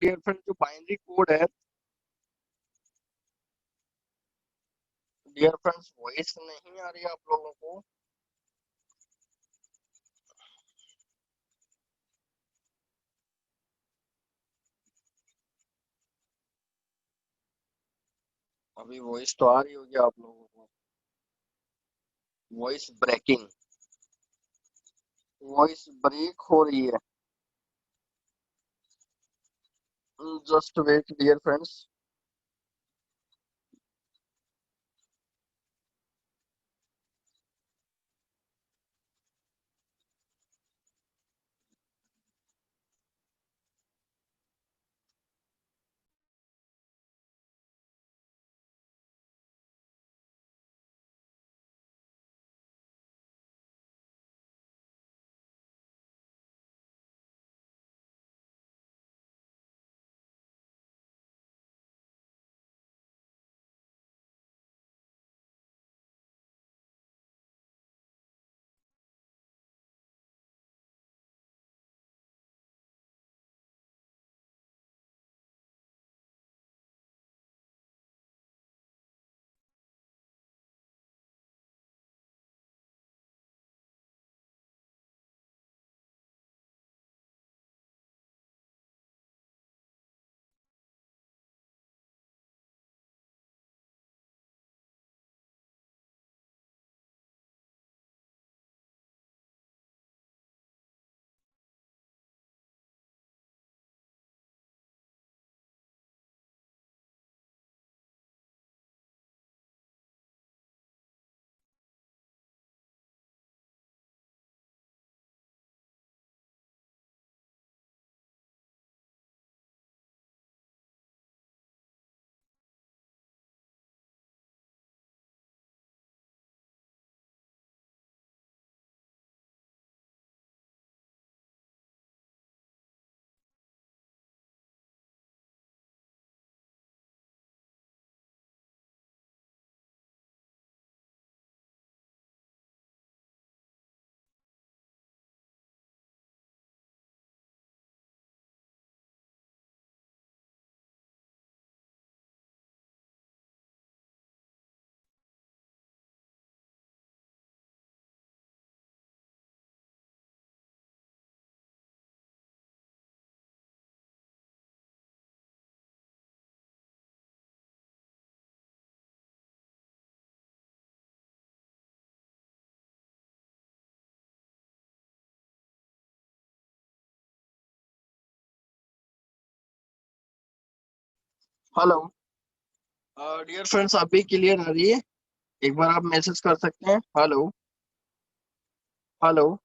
Dear friend जो binary code है, dear friends voice नहीं आ रही है आप लोगों को? अभी वॉइस तो आ रही होगी आप लोगों को। वॉइस ब्रेकिंग, वॉइस ब्रेक हो रही है। Just wait dear friends. Hello dear friends, अभी क्लियर आ रही है? एक बार आप मैसेज कर सकते हैं। Hello, hello.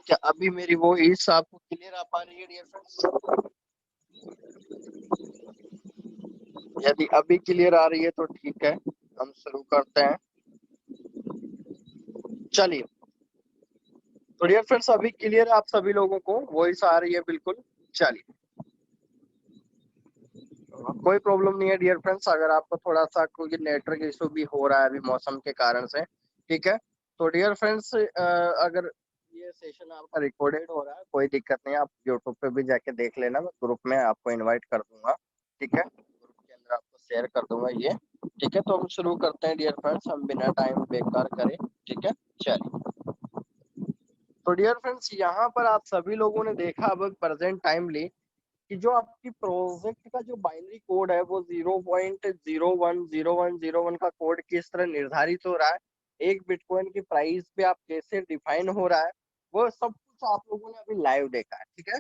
क्या अभी मेरी वॉइस आपको क्लियर आ पा रही है डियर फ्रेंड्स? यदि अभी क्लियर आ रही है तो ठीक है, हम शुरू करते हैं। चलिए, तो डियर फ्रेंड्स अभी क्लियर है आप सभी लोगों को? वॉइस आ रही है बिल्कुल? चलिए, कोई प्रॉब्लम नहीं है डियर फ्रेंड्स। अगर आपको थोड़ा सा कोई नेटवर्क इशू भी हो रहा है अभी मौसम के कारण से, ठीक है, तो डियर फ्रेंड्स अगर ये सेशन आपका रिकॉर्डेड हो रहा है, कोई दिक्कत नहीं है, आप यूट्यूब पे भी जाके देख लेना। मैं ग्रुप में आपको इनवाइट कर दूंगा, ठीक है, ग्रुप के अंदर आपको शेयर कर दूंगा ये। ठीक है, तो हम शुरू करते हैं डियर फ्रेंड्स, हम बिना टाइम बेकार करें। ठीक है, चलिए। तो डियर फ्रेंड्स यहाँ पर आप सभी लोगों ने देखा अब प्रेजेंट टाइमली कि जो आपकी प्रोजेक्ट का जो बाइनरी कोड है वो 0.010101 का कोड किस तरह निर्धारित हो रहा है, एक बिटकॉइन की प्राइस पे आप कैसे डिफाइन हो रहा है, वो सब कुछ आप लोगों ने अभी लाइव देखा है। ठीक है,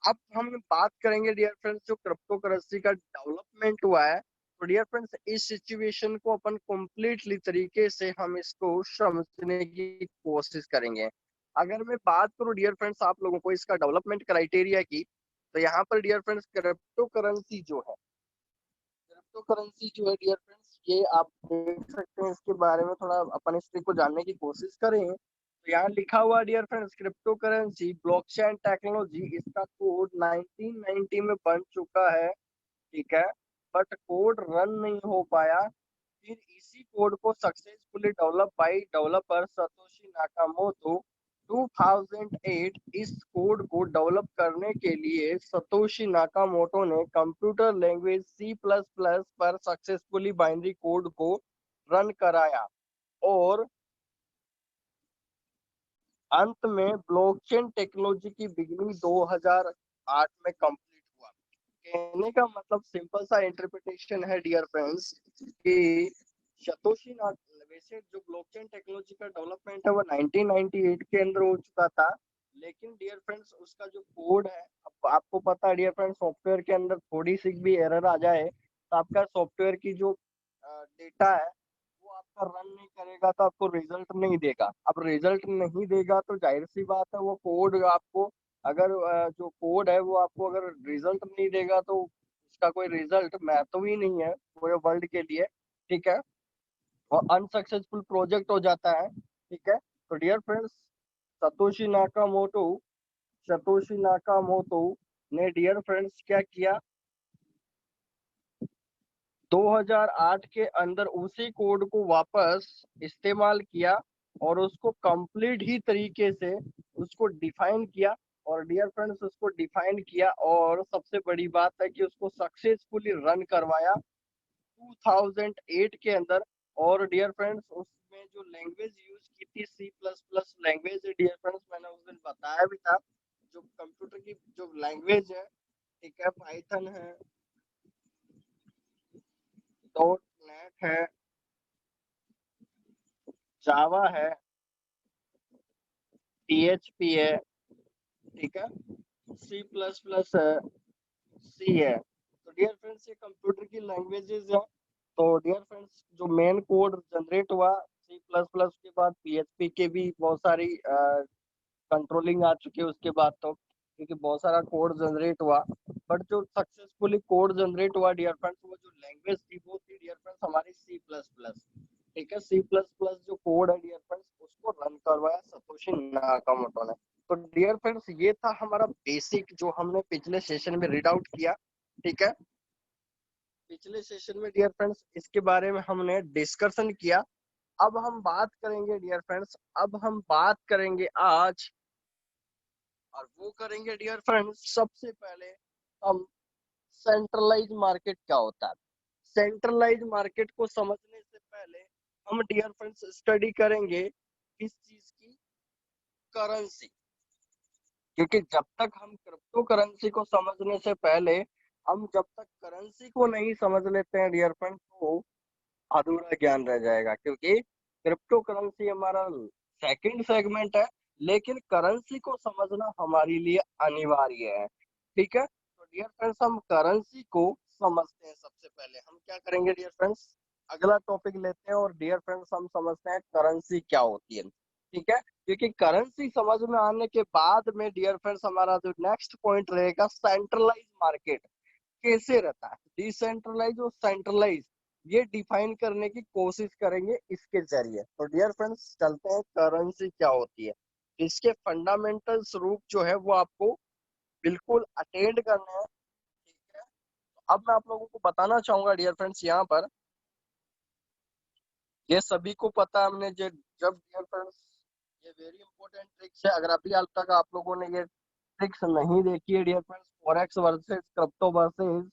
अब हम बात करेंगे डियर फ्रेंड्स जो क्रिप्टो करेंसी का डेवलपमेंट हुआ है। तो डियर फ्रेंड्स इस सिचुएशन को अपन कम्प्लीटली तरीके से हम इसको समझने की कोशिश करेंगे। अगर मैं बात करूं डियर फ्रेंड्स आप लोगों को इसका डेवलपमेंट क्राइटेरिया की, तो यहाँ पर डियर फ्रेंड्स क्रिप्टो करेंसी जो है, क्रिप्टो करेंसी जो है डियर फ्रेंड्स, ये आप देख सकते हैं। इसके बारे में थोड़ा अपन इसको को जानने की कोशिश करें तो यहाँ लिखा हुआ dear friends crypto currency blockchain technology, इसका कोड 1990 में बन चुका है। ठीक है, बट कोड रन नहीं हो पाया। फिर इसी कोड को successfully develop by developer Satoshi Nakamoto 2008 इस कोड को डेवलप करने के लिए सतोशी नाकामोटो ने computer language C plus plus पर सक्सेसफुली बाइनरी कोड को रन कराया और अंत में ब्लॉकचेन टेक्नोलॉजी की बिगनिंग 2008 में कंप्लीट हुआ। कहने का मतलब सिंपल सा इंटरप्रिटेशन है डियर फ्रेंड्स कि सतोशी ना वैसे जो ब्लॉकचेन टेक्नोलॉजी का डेवलपमेंट है वो 1998 के अंदर हो चुका था, लेकिन डियर फ्रेंड्स उसका जो कोड है, अब आपको पता है डियर फ्रेंड्स, सॉफ्टवेयर के अंदर थोड़ी सी भी एरर आ जाए तो आपका सॉफ्टवेयर की जो डेटा है वो आपका रन नहीं करेगा तो आपको रिजल्ट नहीं देगा। अब रिजल्ट नहीं देगा तो जाहिर सी बात है वो कोड आपको, अगर जो कोड है वो आपको अगर रिजल्ट नहीं देगा तो उसका कोई रिजल्ट महत्व ही नहीं है पूरे वर्ल्ड के लिए। ठीक है, और अनसक्सेसफुल प्रोजेक्ट हो जाता है। ठीक है, तो dear friends, Satoshi Nakamoto Satoshi Nakamoto ने डियर फ्रेंड्स क्या किया, 2008 के अंदर उसी कोड को वापस इस्तेमाल किया और उसको कंप्लीट ही तरीके से उसको डिफाइन किया। और डियर फ्रेंड्स उसको डिफाइन किया और सबसे बड़ी बात है कि उसको सक्सेसफुली रन करवाया 2008 के अंदर। और डियर फ्रेंड्स उसमें जो लैंग्वेज यूज की थी C plus plus language, dear friends मैंने उस दिन बताया भी था, जो कंप्यूटर की जो लैंग्वेज है, ठीक है, पाइथन है, डॉट नेट है, जावा है, पीएचपी है, ठीक है, सी प्लस प्लस है, सी है। तो डियर फ्रेंड्स ये कंप्यूटर की लैंग्वेजेस है। तो डियर फ्रेंड्स जो मेन कोड जनरेट हुआ सी प्लस प्लस के बाद पीएचपी के भी बहुत सारी कंट्रोलिंग आ चुकी है उसके बाद, तो क्योंकि बहुत सारा कोड जनरेट हुआ, बट जो सक्सेसफुली कोड जनरेट हुआ डियर फ्रेंड्स वो जो लैंग्वेज थी वो थी डियर फ्रेंड्स हमारी सी प्लस प्लस। ठीक है, सी प्लस प्लस जो कोड है डियर फ्रेंड्स उसको रन करवाया सतोशी नाकामोटो ने। तो डियर फ्रेंड्स ये था हमारा बेसिक जो हमने पिछले सेशन में रीड आउट किया। ठीक है, पिछले सेशन में डियर फ्रेंड्स इसके बारे में हमने डिस्कशन किया। अब हम बात करेंगे डियर फ्रेंड्स, अब हम बात करेंगे आज, और वो करेंगे डियर फ्रेंड्स सबसे पहले हम सेंट्रलाइज मार्केट क्या होता है। सेंट्रलाइज मार्केट को समझने से पहले हम डियर फ्रेंड्स स्टडी करेंगे किस चीज की, करेंसी। क्योंकि जब तक हम क्रिप्टो करेंसी को समझने से पहले, हम जब तक करेंसी को नहीं समझ लेते हैं डियर फ्रेंड्स तो अधूरा ज्ञान रह जाएगा। क्योंकि क्रिप्टो करेंसी हमारा सेकंड सेगमेंट है, लेकिन करेंसी को समझना हमारे लिए अनिवार्य है। ठीक है, तो डियर फ्रेंड्स हम करेंसी को समझते हैं। सबसे पहले हम क्या करेंगे डियर फ्रेंड्स, अगला टॉपिक लेते हैं और डियर फ्रेंड्स हम समझते हैं करेंसी क्या होती है। ठीक है, क्योंकि करेंसी समझ में आने के बाद में डियर फ्रेंड्स हमारा जो नेक्स्ट पॉइंट रहेगा सेंट्रलाइज मार्केट कैसे रहता है, डिसेंट्रलाइज और सेंट्रलाइज, ये डिफाइन करने की कोशिश करेंगे इसके जरिए। तो डियर फ्रेंड्स चलते हैं करेंसी क्या होती है, इसके फंडामेंटल्स रूप जो है वो आपको बिल्कुल अटेंड करना है। ठीक है, तो अब मैं आप लोगों को बताना चाहूंगा डियर फ्रेंड्स यहाँ पर, ये सभी को पता हमने जब डियर फ्रेंड्स ये वेरी इंपॉर्टेंट ट्रिक्स है, अगर अभी हाल तक आप लोगों ने ये ट्रिक्स नहीं देखी है dear friends, forex versus crypto versus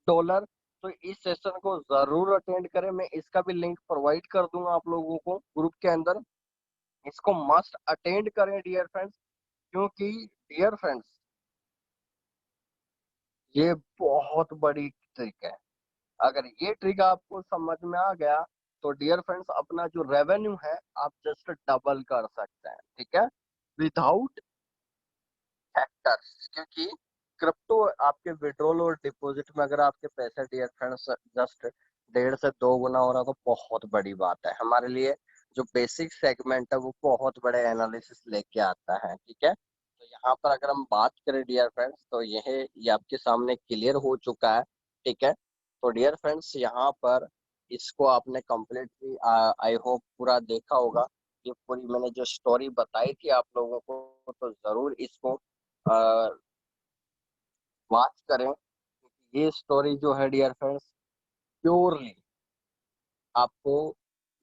dollar, तो इस सेशन को जरूर अटेंड करें। मैं इसका भी लिंक प्रोवाइड कर दूंगा आप लोगों को ग्रुप के अंदर, इसको मस्ट अटेंड करें डियर फ्रेंड्स। क्योंकि डियर फ्रेंड्स ये बहुत बड़ी ट्रिक है, अगर ये ट्रिक आपको समझ में आ गया तो डियर फ्रेंड्स अपना जो रेवेन्यू है आप जस्ट डबल कर सकते हैं। ठीक है, विदाउट फैक्टर्स। क्योंकि क्रिप्टो आपके विड्रॉल और डिपॉजिट में अगर आपके पैसे डियर फ्रेंड्स जस्ट 1.5 से 2 गुना हो रहा तो बहुत बड़ी बात है हमारे लिए। जो बेसिक सेगमेंट है वो बहुत बड़े एनालिसिस लेके आता है। ठीक है, तो यहाँ पर अगर हम बात करें डियर फ्रेंड्स तो यह ये आपके सामने क्लियर हो चुका है। ठीक है, तो डियर फ्रेंड्स यहाँ पर इसको आपने कम्प्लीटली आई होप पूरा देखा होगा। ये पूरी मैंने जो स्टोरी बताई थी आप लोगों को तो जरूर इसको वॉच करें। ये स्टोरी जो है डियर फ्रेंड्स प्योरली आपको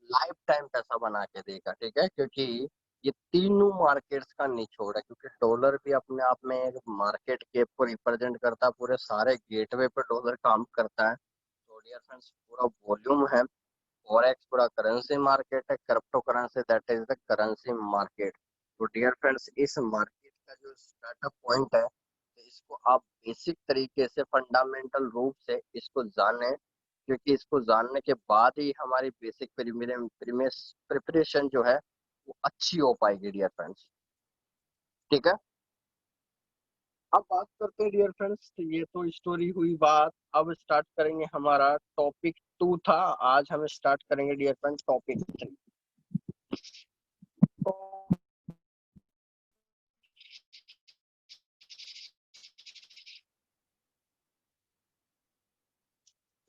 लाइफ टाइम पैसा बना के देगा। ठीक है, क्योंकि ये तीनों मार्केट्स का निचोड़ है, क्योंकि डॉलर भी अपने आप में एक मार्केट कैप को रिप्रेजेंट करता है, पूरे सारे गेटवे पर डॉलर काम करता है। तो डियर फ्रेंड्स, पूरा वॉल्यूम है। फॉरेक्स पूरा करेंसी मार्केट है, crypto currency that is the currency market. तो डियर फ्रेंड्स, इस मार्केट का जो स्टार्टअप पॉइंट है, तो इसको आप बेसिक तरीके से फंडामेंटल रूप से इसको जानें, क्योंकि इसको जानने के बाद ही हमारी बेसिक प्रिपरेशन जो है वो अच्छी हो पाएगी डियर फ्रेंड्स। ठीक है, अब बात करते हैं डियर फ्रेंड्स, ये तो स्टोरी हुई बात। अब स्टार्ट करेंगे, हमारा टॉपिक 2 था, आज हम स्टार्ट करेंगे डियर फ्रेंड्स टॉपिक 3।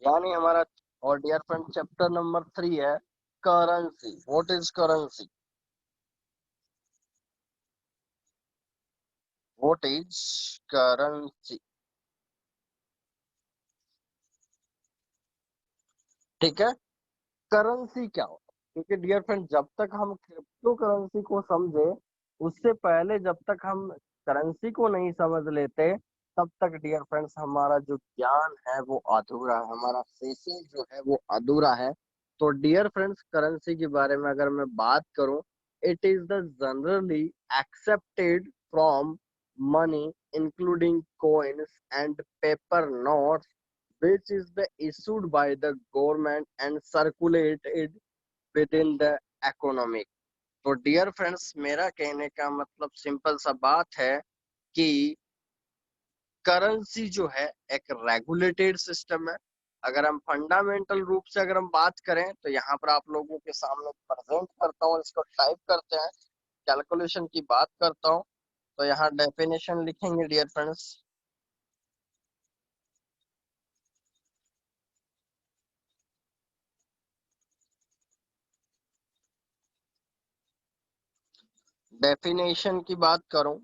यानी हमारा, और डियर फ्रेंड, चैप्टर नंबर 3 है currency. What is currency? What is currency? ठीक है, करेंसी क्या होता है? क्योंकि डियर फ्रेंड, जब तक हम क्रिप्टो करेंसी को समझे, उससे पहले जब तक हम करेंसी को नहीं समझ लेते, तब तक डियर फ्रेंड्स हमारा जो ज्ञान है वो अधूरा है, हमारा सेशन जो है वो अधूरा है। तो डियर फ्रेंड्स, करेंसी के बारे में अगर मैं बात करूं, it is the generally accepted from money including coins and paper notes, which is the issued by the government and circulated within the economic। तो डियर फ्रेंड्स, मेरा कहने का मतलब सिंपल सा बात है कि करेंसी जो है एक रेगुलेटेड सिस्टम है। अगर हम फंडामेंटल रूप से अगर हम बात करें, तो यहाँ पर आप लोगों के सामने प्रेजेंट करता हूँ, इसको टाइप करते हैं, कैलकुलेशन की बात करता हूँ। तो यहाँ डेफिनेशन लिखेंगे डियर फ्रेंड्स। डेफिनेशन की बात करूं,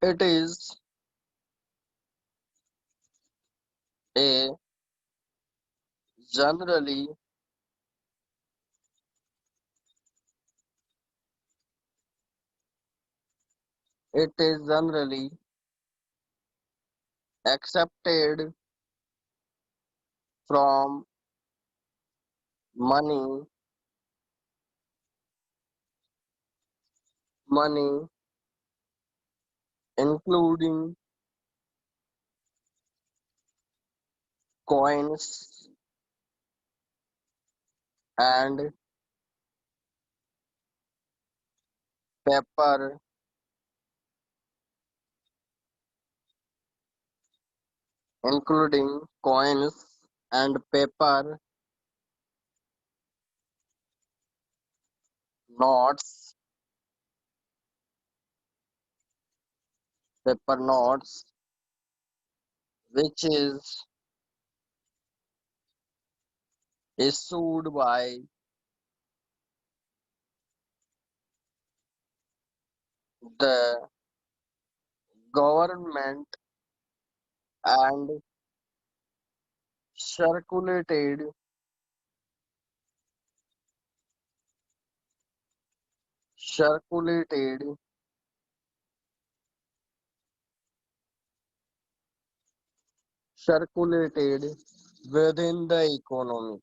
it is a generally it is generally accepted from money including coins and paper including coins and notes paper notes which is issued by the government and circulated circulated circulated within the economy।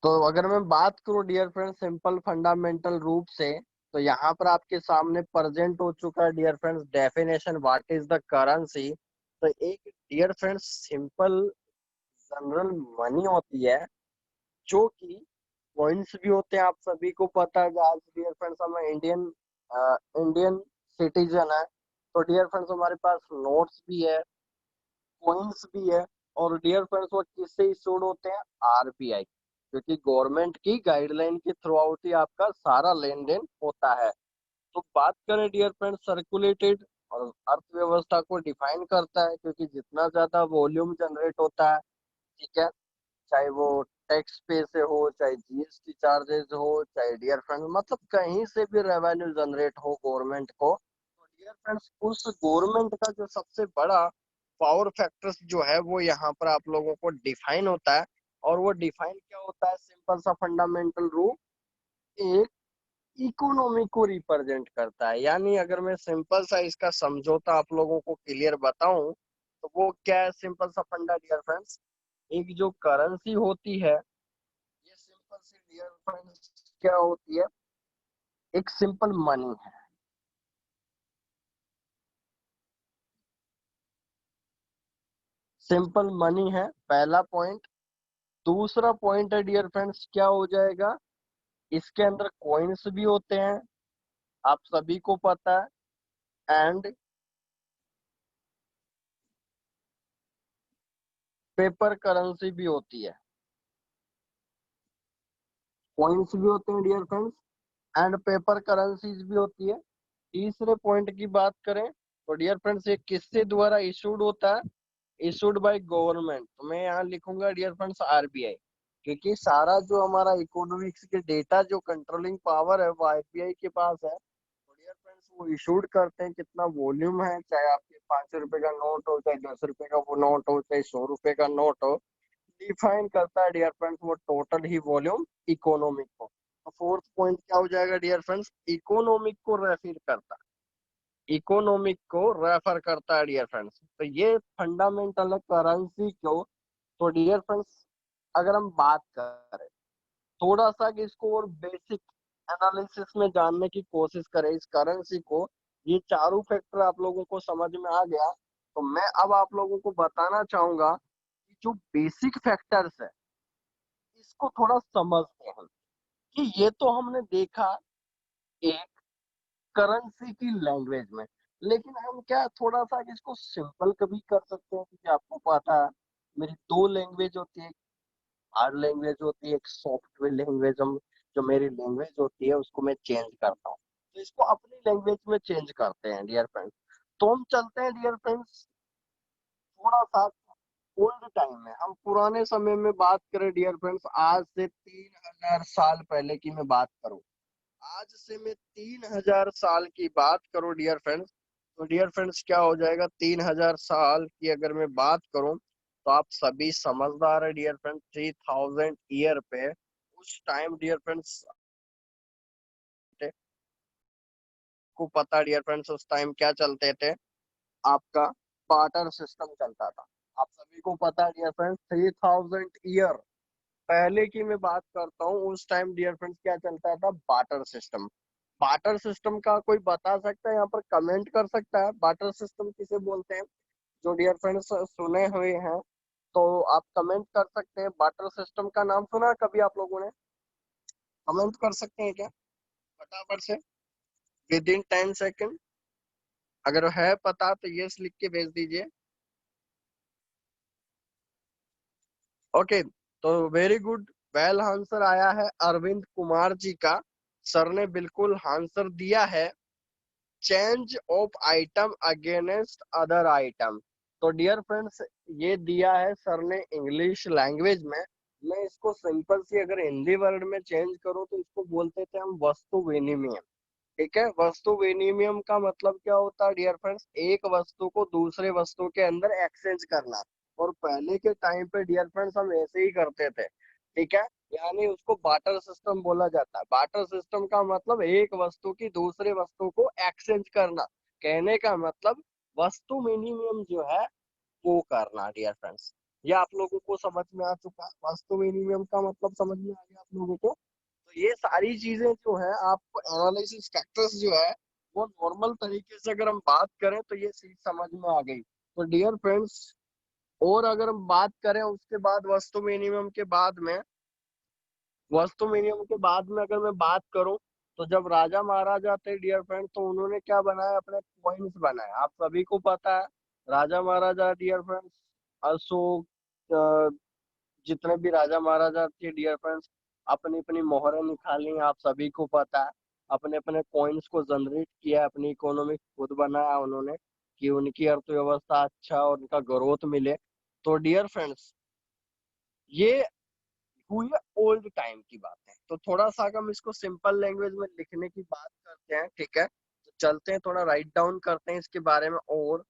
तो अगर मैं बात करूं dear friends simple fundamental रूप से, तो यहाँ पर आपके सामने प्रेजेंट हो चुका है dear friends definition what is the currency. तो एक dear friends simple general money होती है, जो कि कॉइन्स भी होते हैं, आप सभी को पता है। आज डियर फ्रेंड्स हम इंडियन सिटीजन है, तो डियर फ्रेंड्स हमारे पास नोट्स भी है, कॉइन्स भी है। और डियर फ्रेंड्स वो किससे इशूड होते हैं? आरबीआई, क्योंकि गवर्नमेंट की गाइडलाइन के थ्रू आउट ही आपका सारा लेन देन होता है। तो बात करें डियर फ्रेंड्स सर्कुलेटेड, और अर्थव्यवस्था को डिफाइन करता है, क्योंकि जितना ज्यादा वॉल्यूम जनरेट होता है, ठीक है, चाहे वो टैक्स पे से हो, चाहे जीएसटी चार्जेस हो, चाहे डियर फ्रेंड्स मतलब कहीं से भी रेवेन्यू जनरेट हो गवर्नमेंट को, तो डियर फ्रेंड्स उस गवर्नमेंट का जो सबसे बड़ा पावर फैक्टर्स जो है वो यहाँ पर आप लोगों को डिफाइन होता है। और वो डिफाइन क्या होता है, सिंपल सा फंडामेंटल रूल, एक इकोनॉमी को रिप्रेजेंट करता है। यानी अगर मैं सिंपल सा इसका समझौता आप लोगों को क्लियर बताऊं तो वो क्या है, सिंपल सा फंडा डियर फ्रेंड्स, एक जो करेंसी होती है, ये सिंपल सी डियर फ्रेंड्स क्या होती है, एक सिंपल मनी है। सिंपल मनी है पहला पॉइंट। दूसरा पॉइंट है डियर फ्रेंड्स, क्या हो जाएगा, इसके अंदर कॉइन्स भी होते हैं, आप सभी को पता है। एंड पेपर करेंसी भी होती है, कॉइन्स भी होते हैं dear friends, and paper currencies भी होती है। तीसरे पॉइंट की बात करें तो डियर फ्रेंड्स ये किसके द्वारा इशूड होता है, इशूड बाय गवर्नमेंट। तो मैं यहाँ लिखूंगा डियर फ्रेंड्स आरबीआई, क्योंकि सारा जो हमारा इकोनॉमिक्स के डेटा जो कंट्रोलिंग पावर है वो आरबीआई के पास है। तो डियर फ्रेंड्स वो इशूड करते हैं कितना वॉल्यूम है, चाहे आपके 5 रुपए का नोट हो, चाहे 10 रुपए का वो नोट हो, चाहे 100 रुपए का नोट हो, डिफाइन करता है डियर फ्रेंड्स वो टोटल ही वॉल्यूम इकोनॉमिक को। तो फोर्थ पॉइंट क्या हो जाएगा डियर फ्रेंड्स, इकोनॉमिक को रेफर करता है, इकोनॉमिक को रेफर करता है डियर फ्रेंड्स। तो ये फंडामेंटल है करेंसी को। तो डियर फ्रेंड्स अगर हम बात करें थोड़ा सा कि इसको और बेसिक एनालिसिस में जानने की कोशिश करें इस करेंसी को, ये चारों फैक्टर आप लोगों को समझ में आ गया, तो मैं अब आप लोगों को बताना चाहूंगा कि जो बेसिक फैक्टर्स है इसको थोड़ा समझते हैं। कि ये तो हमने देखा एक करेंसी की लैंग्वेज में, लेकिन हम क्या थोड़ा सा इसको सिंपल कभी कर सकते हैं, क्योंकि आपको पता है मेरी दो लैंग्वेज होती है, हार्ड लैंग्वेज होती है, एक सॉफ्टवेयर लैंग्वेज। हम जो मेरी लैंग्वेज होती है उसको मैं चेंज करता हूँ, तो इसको अपनी लैंग्वेज में चेंज करते हैं डियर फ्रेंड्स। तो हम चलते हैं डियर फ्रेंड्स थोड़ा सा ओल्ड टाइम में, हम पुराने समय में बात करें डियर फ्रेंड्स, आज से 3000 साल पहले की मैं बात करूं, आज से मैं 3000 साल की बात करूं डियर फ्रेंड्स, तो डियर फ्रेंड्स क्या हो जाएगा, 3000 साल की अगर मैं बात करूं तो आप सभी समझदार है डियर फ्रेंड्स, 3000 ईयर पे उस टाइम डियर फ्रेंड्स को पता डियर फ्रेंड्स उस टाइम क्या चलते थे, आपका बार्टर सिस्टम चलता था। आप सभी को पता है डियर फ्रेंड्स 3000 ईयर पहले की मैं बात करता हूँ, उस टाइम डियर फ्रेंड्स क्या चलता था, बार्टर सिस्टम। बार्टर सिस्टम का कोई बता सकता है यहाँ पर, कमेंट कर सकता है बार्टर सिस्टम किसे बोलते हैं, जो डियर फ्रेंड्स सुने हुए हैं तो आप कमेंट कर सकते हैं। बार्टर सिस्टम का नाम सुना है कभी आप लोगों ने, कमेंट कर सकते हैं क्या फटाफट से, विद इन 10 सेकेंड, अगर है पता तो यस लिख के भेज दीजिए। ओके, तो वेरी गुड, वेल आंसर आया है अरविंद कुमार जी का, सर ने बिल्कुल आंसर दिया है, change of item against other item. तो डियर फ्रेंड्स ये दिया है सर ने इंग्लिश लैंग्वेज में, मैं इसको सिंपल सी अगर हिंदी वर्ड में चेंज करूँ तो इसको बोलते थे हम वस्तु विनिमय। ठीक है, वस्तु विनिमय का मतलब क्या होता है डियर फ्रेंड्स, एक वस्तु को दूसरे वस्तु के अंदर एक्सचेंज करना। और पहले के टाइम पे डियर फ्रेंड्स हम ऐसे ही करते थे। ठीक है, यानी उसको बार्टर सिस्टम बोला जाता है। बार्टर सिस्टम का मतलब एक वस्तु की दूसरे वस्तु को एक्सचेंज करना, कहने का मतलब वस्तु विनिमय जो है वो करना डियर फ्रेंड्स। ये आप लोगों को समझ में आ चुका है, वस्तु विनिमय का मतलब समझ में आ गया आप लोगों को। तो ये सारी चीजें जो है आपको एनालिसिस फैक्टर्स जो है वो नॉर्मल तरीके से अगर हम बात करें तो ये चीज समझ में आ गई। तो डियर फ्रेंड्स और अगर हम बात करें उसके बाद वस्तु विनिमय के बाद में, वस्तु विनिमय के बाद में अगर मैं बात करूं तो जब राजा महाराजा थे डियर फ्रेंड तो उन्होंने क्या बनाया, अपने कॉइन्स बनाए। आप सभी को पता है राजा महाराजा डियर फ्रेंड्स, अशोक, जितने भी राजा महाराजा थे डियर फ्रेंड्स, अपनी अपनी मोहरें निकाली, आप सभी को पता है, अपने अपने कॉइन्स को जनरेट किया, अपनी इकोनॉमी खुद बनाया उन्होंने, कि उनकी अर्थव्यवस्था अच्छा और उनका ग्रोथ मिले। तो डियर फ्रेंड्स ये हुई है ओल्ड टाइम की बात है। तो थोड़ा सा अगर हम इसको सिंपल लैंग्वेज में लिखने की बात करते हैं, ठीक है, तो चलते हैं थोड़ा राइट डाउन करते हैं इसके बारे में और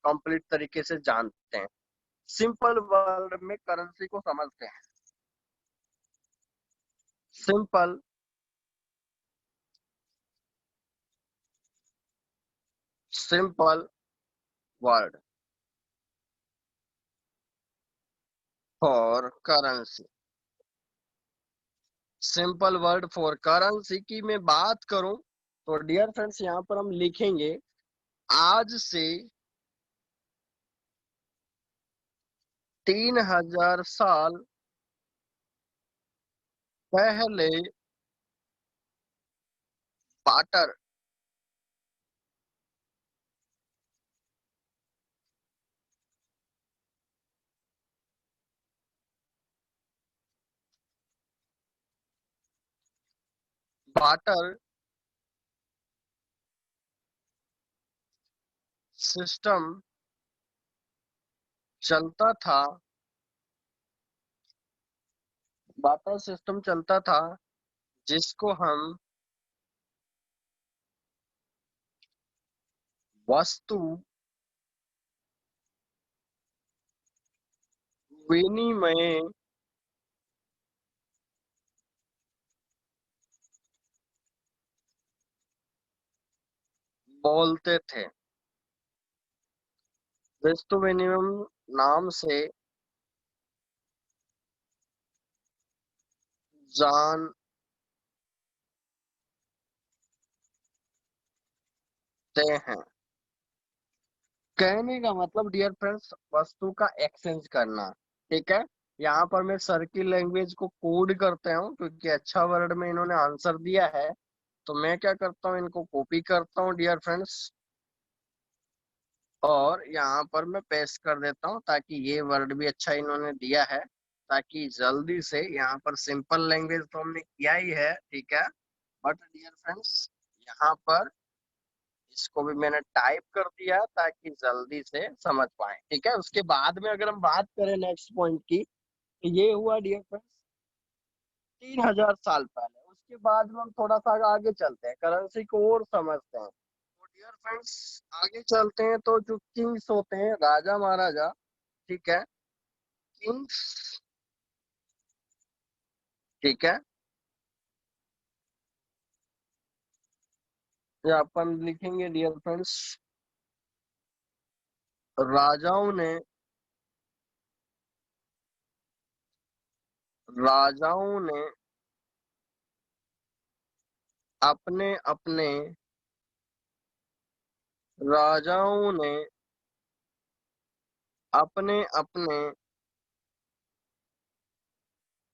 कंप्लीट तरीके से जानते हैं। सिंपल वर्ड में करेंसी को समझते हैं। Simple simple word for currency. Simple word for currency की मैं बात करूं तो डियर फ्रेंड्स यहाँ पर हम लिखेंगे आज से 3000 साल पहले बाटर बाटर सिस्टम चलता था। बाटर सिस्टम चलता था जिसको हम वस्तु विनिमय बोलते थे। वस्तु विनिमय नाम से जानते हैं। कहने का मतलब डियर फ्रेंड्स वस्तु का एक्सचेंज करना, ठीक है। यहाँ पर मैं सर की लैंग्वेज को कोड करते हूँ क्योंकि अच्छा वर्ड में इन्होंने आंसर दिया है, तो मैं क्या करता हूँ इनको कॉपी करता हूँ डियर फ्रेंड्स और यहाँ पर मैं पेस्ट कर देता हूँ ताकि ये वर्ड भी अच्छा इन्होंने दिया है, ताकि जल्दी से यहाँ पर सिंपल लैंग्वेज तो हमने किया ही है, ठीक है, बट डियर फ्रेंड्स यहाँ पर इसको भी मैंने टाइप कर दिया ताकि जल्दी से समझ पाए, ठीक है। उसके बाद में अगर हम बात करें नेक्स्ट पॉइंट की, तो ये हुआ डियर फ्रेंड्स 3000 साल पहले। उसके बाद में हम थोड़ा सा आगे चलते हैं, करेंसी को और समझते हैं। तो डियर फ्रेंड्स आगे चलते हैं तो जो किंग्स होते हैं, राजा महाराजा, ठीक है, किंग्स, ठीक है, ये अपन लिखेंगे डियर फ्रेंड्स राजाओं ने राजाओं ने अपने अपने राजाओं ने अपने अपने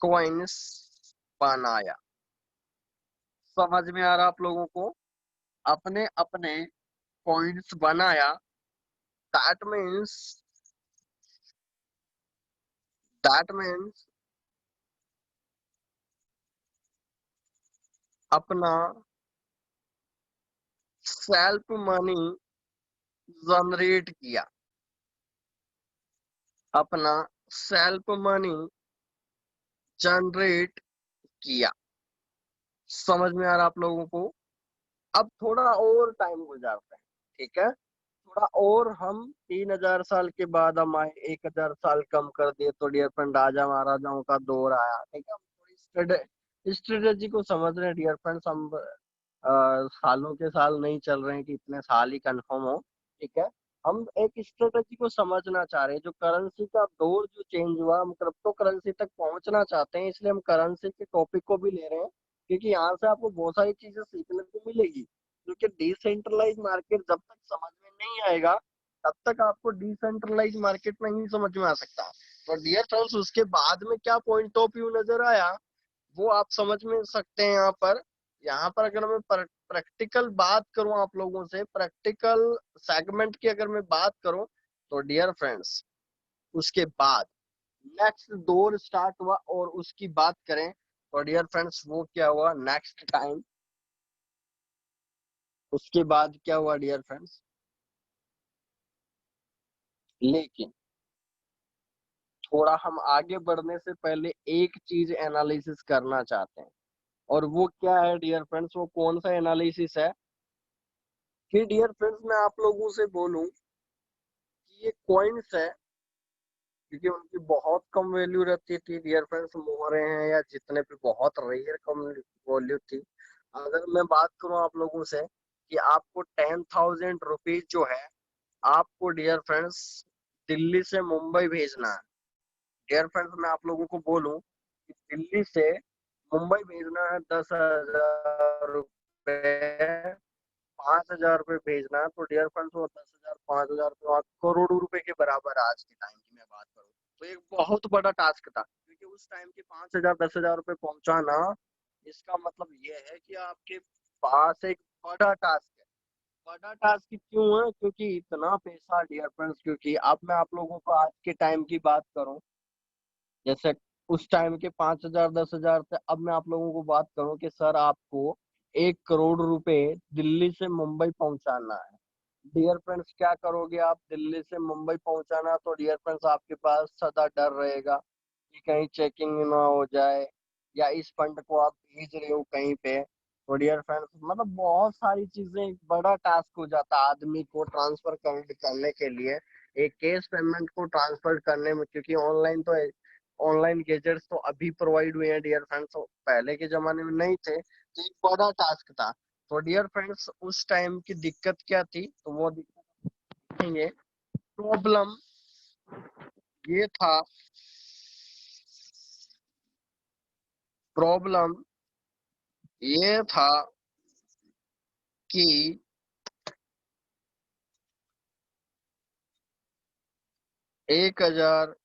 कॉइन्स बनाया। समझ में आ रहा आप लोगों को? अपने अपने कॉइन्स बनाया, दैट मीन्स दैट मीन्स अपना सेल्फ मनी जनरेट किया। अपना सेल्फ मनी जनरेट किया। समझ में आ रहा आप लोगों को? अब थोड़ा और टाइम गुजारते हैं, ठीक है, थोड़ा और हम 3000 साल के बाद हम आए, 1000 साल कम कर दिए तो डियर फ्रेंड राजा महाराजाओं का दौर आया, ठीक है। हम थोड़ी स्ट्रेटेजी को समझ रहे हैं डियर फ्रेंड्स, हम सालों के साल नहीं चल रहे हैं कि इतने साल ही कंफर्म हो, ठीक है। हम एक स्ट्रेटेजी को समझना चाह रहे हैं, जो करेंसी का दौर जो चेंज हुआ, हम क्रिप्टो करेंसी तक पहुंचना चाहते हैं, इसलिए हम करेंसी के टॉपिक को भी ले रहे हैं क्योंकि यहाँ से आपको बहुत सारी चीजें सीखने को मिलेगी। क्योंकि डिसेंट्रलाइज मार्केट जब तक समझ में नहीं आएगा तब तक आपको डिसेंट्रलाइज मार्केट नहीं समझ में आ सकता। तो डियर फ्रेंड्स उसके बाद में क्या पॉइंट ऑफ व्यू नजर आया वो आप समझ में सकते हैं। यहाँ पर अगर मैं प्रैक्टिकल बात करूं आप लोगों से, प्रैक्टिकल सेगमेंट की अगर मैं बात करूं तो डियर फ्रेंड्स उसके बाद नेक्स्ट दौर स्टार्ट हुआ और उसकी बात करें तो डियर फ्रेंड्स वो क्या हुआ नेक्स्ट टाइम, उसके बाद क्या हुआ डियर फ्रेंड्स, लेकिन थोड़ा हम आगे बढ़ने से पहले एक चीज एनालिसिस करना चाहते हैं, और वो क्या है डियर फ्रेंड्स, वो कौन सा एनालिसिस है कि डियर फ्रेंड्स मैं आप लोगों से बोलूं कि ये कॉइन्स है, क्योंकि उनकी बहुत कम वैल्यू रहती थी डियर फ्रेंड्स, मोहरे हैं या जितने भी बहुत रेयर कम वैल्यू थी। अगर मैं बात करूं आप लोगों से कि आपको 10,000 रुपीज जो है, आपको डियर फ्रेंड्स दिल्ली से मुंबई भेजना है। डियर फ्रेंड्स मैं आप लोगों को बोलूं कि दिल्ली से मुंबई भेजना है 10,000 रुपये, 5,000 रुपये भेजना है, तो डियर फ्रेंड्स वो 10,000 5,000 करोड़ों रुपए के बराबर है आज के टाइम की मैं बात करूँ तो। एक बहुत बड़ा टास्क था, क्योंकि उस टाइम के 5,000 10,000 रुपये पहुंचाना, इसका मतलब ये है कि आपके पास एक बड़ा टास्क है। बड़ा टास्क क्यों है, क्योंकि इतना पैसा डियर फ्रेंड्स, क्योंकि अब मैं आप लोगों को आज के टाइम की बात करूं, जैसे उस टाइम के 5,000 10,000 थे, अब मैं आप लोगों को बात करूं कि सर आपको 1 करोड़ रुपए दिल्ली से मुंबई पहुंचाना है। डियर फ्रेंड्स क्या करोगे आप, दिल्ली से मुंबई पहुंचाना, तो डियर फ्रेंड्स आपके पास सदा डर रहेगा कि कहीं चेकिंग ना हो जाए, या इस फंड को आप भेज रहे हो कहीं पे, तो डियर फ्रेंड्स मतलब बहुत सारी चीजें, एक बड़ा टास्क हो जाता है आदमी को ट्रांसफर करने के लिए, एक कैश पेमेंट को ट्रांसफर करने में, क्योंकि ऑनलाइन गैजेट्स तो अभी प्रोवाइड हुए हैं डियर फ्रेंड्स, पहले के जमाने में नहीं थे, तो एक बड़ा टास्क था। तो डियर फ्रेंड्स उस टाइम की दिक्कत क्या थी, तो वो देखेंगे। प्रॉब्लम ये था, प्रॉब्लम ये था कि 1,000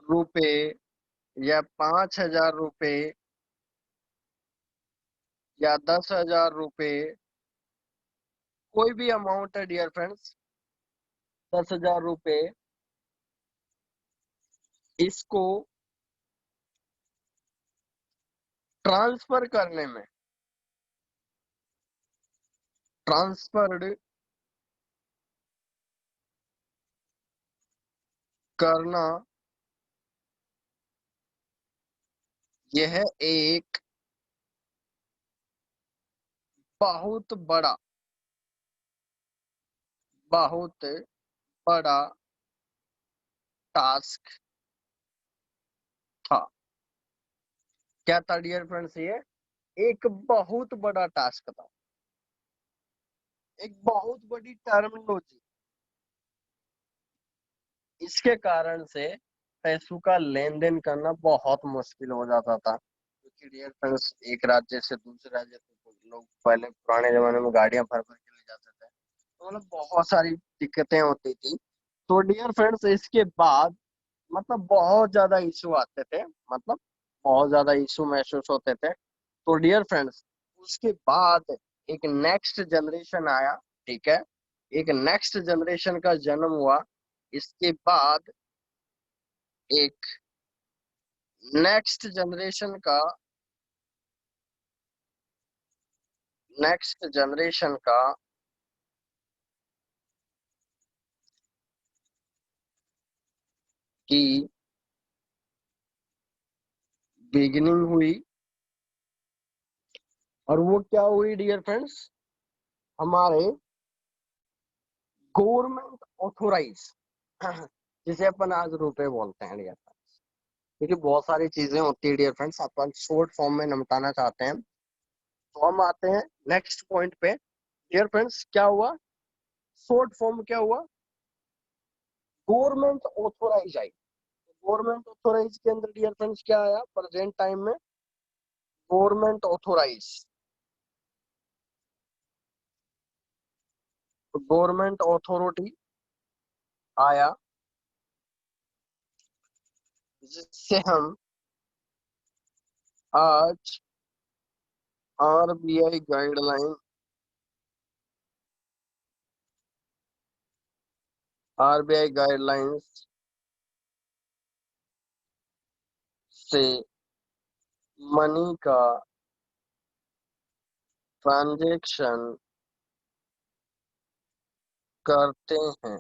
रुपए या 5,000 रुपए या 10,000 रुपए, कोई भी अमाउंट है डियर फ्रेंड्स, 10,000 रुपए, इसको ट्रांसफर करने में, ट्रांसफर्ड करना, यह एक बहुत बड़ा, बहुत बड़ा टास्क था। क्या था डियर फ्रेंड्स, ये एक बहुत बड़ा टास्क था, एक बहुत बड़ी टर्मिनोलॉजी। इसके कारण से पैसों का लेन देन करना बहुत मुश्किल हो जाता था, क्योंकि डियर फ्रेंड्स एक राज्य से दूसरे राज्य तक लोग पहले पुराने जमाने में गाड़ियां भर भर के ले जाते थे, तो मतलब बहुत सारी दिक्कतें होती थी। तो डियर फ्रेंड्स इसके बाद मतलब बहुत ज्यादा इशू आते थे, मतलब बहुत ज्यादा इशू महसूस होते थे। तो डियर फ्रेंड्स उसके बाद एक नेक्स्ट जनरेशन आया, ठीक है, एक नेक्स्ट जनरेशन का जन्म हुआ। इसके बाद एक नेक्स्ट जनरेशन का, नेक्स्ट जनरेशन का की बिगिनिंग हुई। और वो क्या हुई डियर फ्रेंड्स, हमारे गवर्नमेंट ऑथोराइज, जिसे अपन आज रुपए बोलते हैं डियर फ्रेंड्स, क्योंकि बहुत सारी चीजें होती है डियर फ्रेंड्स, अपन शॉर्ट फॉर्म में निपटाना चाहते हैं। तो हम आते हैं नेक्स्ट पॉइंट पे। डियर फ्रेंड्स क्या हुआ, शॉर्ट फॉर्म क्या हुआ, गवर्नमेंट ऑथोराइज आई। गवर्नमेंट ऑथोराइज के अंदर डियर फ्रेंड्स क्या आया प्रेजेंट टाइम में, गवर्नमेंट ऑथोराइज, गवर्नमेंट ऑथोरिटी आया, जिससे हम आज आरबीआई गाइडलाइन, आरबीआई गाइडलाइंस से मनी का ट्रांजैक्शन करते हैं।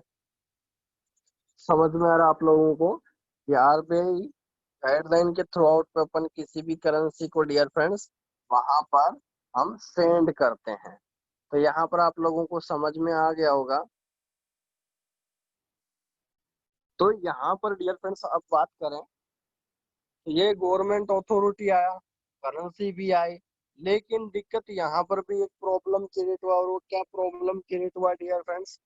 समझ में आ रहा आप लोगों को कि आरबीआई गाइडलाइन के थ्रू आउट पे अपन किसी भी करेंसी को डियर फ्रेंड्स वहां पर हम सेंड करते हैं। तो यहाँ पर आप लोगों को समझ में आ गया होगा। तो यहाँ पर डियर फ्रेंड्स अब बात करें तो ये गवर्नमेंट अथॉरिटी आया, करेंसी भी आई, लेकिन दिक्कत यहाँ पर भी एक प्रॉब्लम क्रिएट हुआ। और वो क्या प्रॉब्लम क्रिएट हुआ डियर फ्रेंड्स?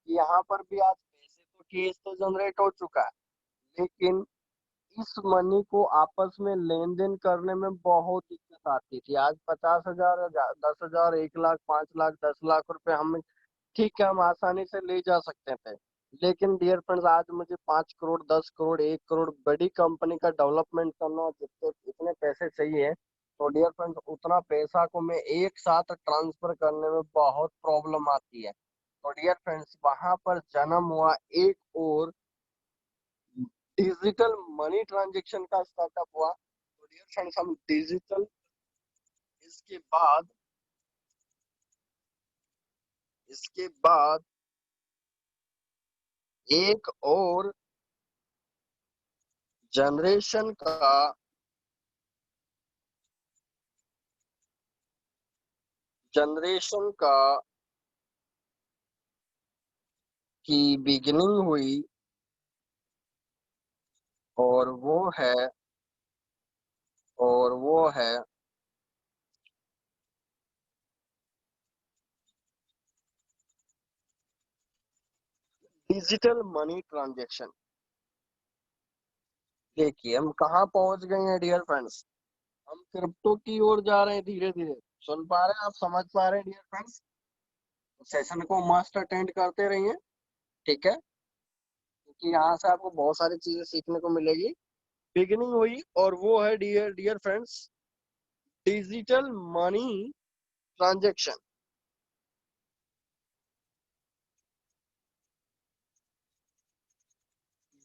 यहाँ पर भी आज पैसे तो केस तो जनरेट हो चुका है, लेकिन इस मनी को आपस में लेन देन करने में बहुत दिक्कत आती थी। आज 50,000, 10,000, 1 लाख, 5 लाख, 10 लाख रुपए हम ठीक है हम आसानी से ले जा सकते थे। लेकिन डियर फ्रेंड्स आज मुझे 5 करोड़, 10 करोड़, 1 करोड़ बड़ी कंपनी का डेवलपमेंट करना, जितने इतने पैसे चाहिए, तो डियर फ्रेंड्स उतना पैसा को मैं एक साथ ट्रांसफर करने में बहुत प्रॉब्लम आती है। तो डियर फ्रेंड्स वहां पर जन्म हुआ एक और डिजिटल मनी ट्रांजेक्शन का स्टार्टअप हुआ। तो डियर फ्रेंड्स हम डिजिटल इसके बाद इसके बाद एक और जनरेशन का जनरेशन का की बिगिनिंग हुई, और वो है डिजिटल मनी ट्रांजैक्शन। देखिए हम कहाँ पहुंच गए हैं डियर फ्रेंड्स, हम क्रिप्टो की ओर जा रहे हैं धीरे धीरे। सुन पा रहे हैं आप, समझ पा रहे हैं डियर फ्रेंड्स? सेशन को मस्ट अटेंड करते रहिए, ठीक है, क्योंकि यहाँ से आपको बहुत सारी चीजें सीखने को मिलेगी। बिगिनिंग हुई और वो है dear dear friends digital money transaction.